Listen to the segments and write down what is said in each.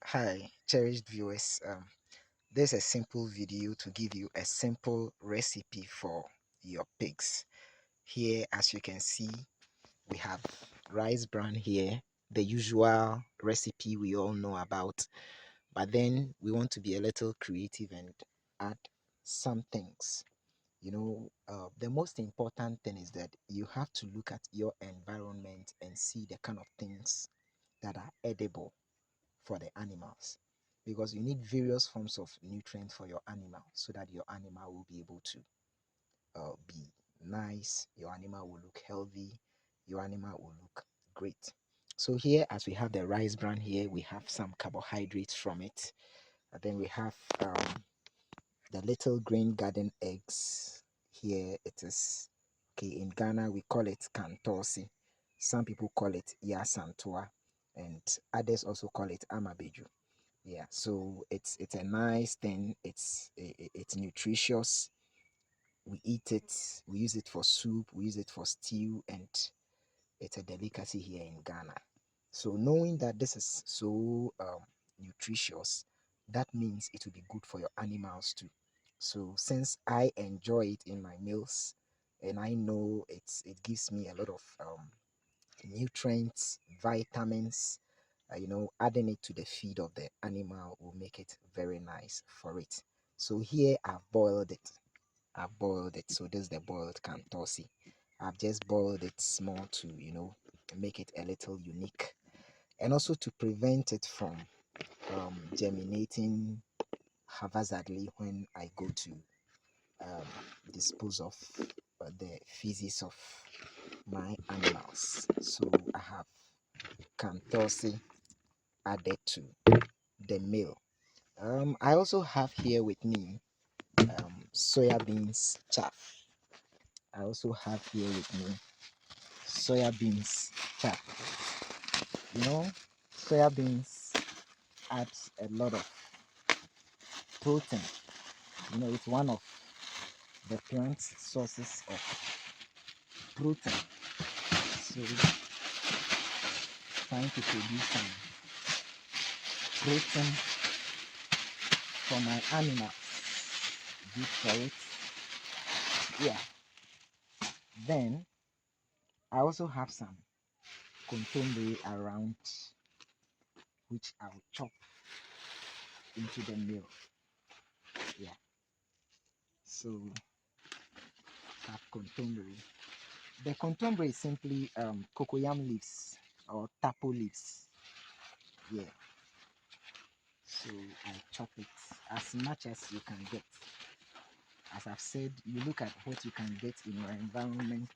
Hi, cherished viewers. This is a simple video to give you a simple recipe for your pigs. Here, as you can see, we have rice bran here, the usual recipe we all know about. But then we want to be a little creative and add some things. The most important thing is that you have to look at your environment and see the kind of things that are edible for the animals, because you need various forms of nutrients for your animal so that your animal will be able to be nice, your animal will look healthy, your animal will look great. So here, as we have the rice bran here, we have some carbohydrates from it, and then we have the little green garden eggs. Here it is, okay, in Ghana we call it kantorsi, some people call it asentewaa, and others also call it amabeju. Yeah, so it's a nice thing. It's nutritious. We eat it, we use it for soup, we use it for stew, and it's a delicacy here in Ghana. So knowing that this is so nutritious, that means it will be good for your animals too. So since I enjoy it in my meals, and I know it gives me a lot of nutrients, vitamins, adding it to the feed of the animal will make it very nice for it. So here I've boiled it. I've boiled it. So this is the boiled kantorsi. I've just boiled it small to, make it a little unique, and also to prevent it from germinating haphazardly when I go to um, dispose of the feces of my animals. So I have kantorsi added to the meal. I also have here with me soya beans chaff. I also have here with me soya beans chaff. You know, soya beans adds a lot of protein. It's one of the plant sources of protein. So, trying to produce some protein for my animals. Good for it. Yeah. Then I also have some contomere around, which I will chop into the meal. Yeah. So have contomere. The contomere is simply cocoyam leaves or tapo leaves. Yeah. So I chop it as much as you can get. As I've said, you look at what you can get in your environment.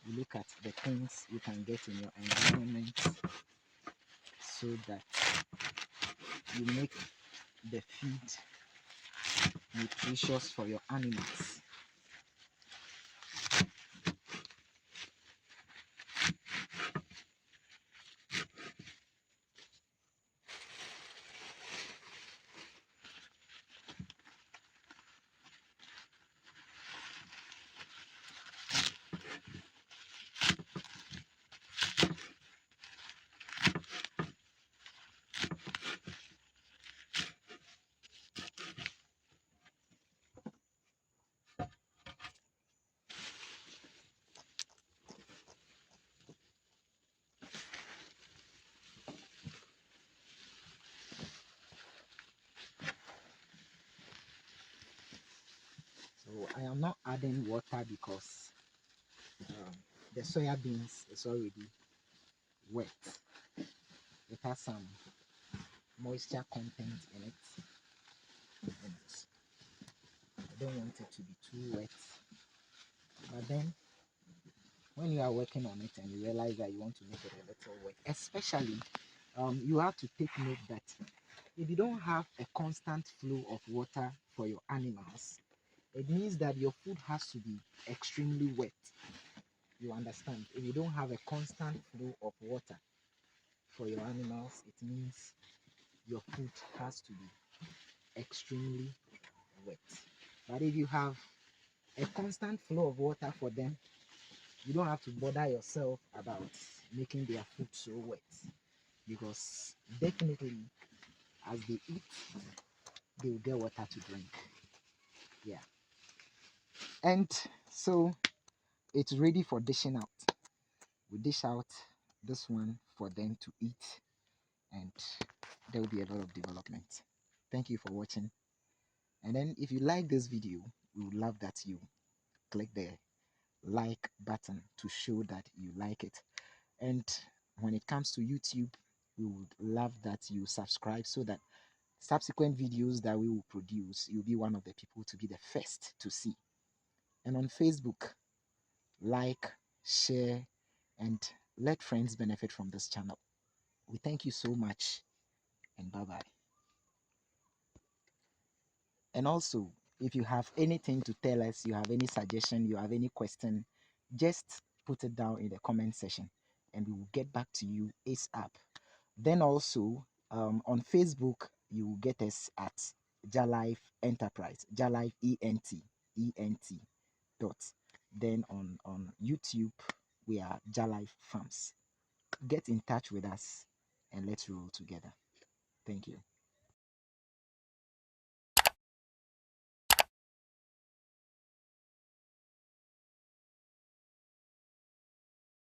You look at the things you can get in your environment so that you make the feed nutritious for your animals. So I am not adding water because um, the soya beans is already wet. It has some moisture content in it, and I don't want it to be too wet. But then when you are working on it and you realize that you want to make it a little wet, especially you have to take note that if you don't have a constant flow of water for your animals, it means that your food has to be extremely wet. You understand? If you don't have a constant flow of water for your animals, it means your food has to be extremely wet. But if you have a constant flow of water for them, You don't have to bother yourself about making their food so wet, because definitely as they eat, they will get water to drink. Yeah. And so it's ready for dishing out. We dish out this one for them to eat, and there will be a lot of development. Thank you for watching. And then if you like this video, we would love that you click the like button to show that you like it. And when it comes to YouTube, we would love that you subscribe, so that subsequent videos that we will produce, you'll be one of the people to be the first to see. And on Facebook, like, share, and let friends benefit from this channel. We thank you so much, and bye bye. And also, if you have anything to tell us, you have any suggestion, you have any question, just put it down in the comment section and we will get back to you ASAP. Then also, on Facebook, you will get us at Jalife Enterprise, Jalife ENT dot. Then on YouTube, we are Jalife Farms. Get in touch with us and let's roll together. Thank you.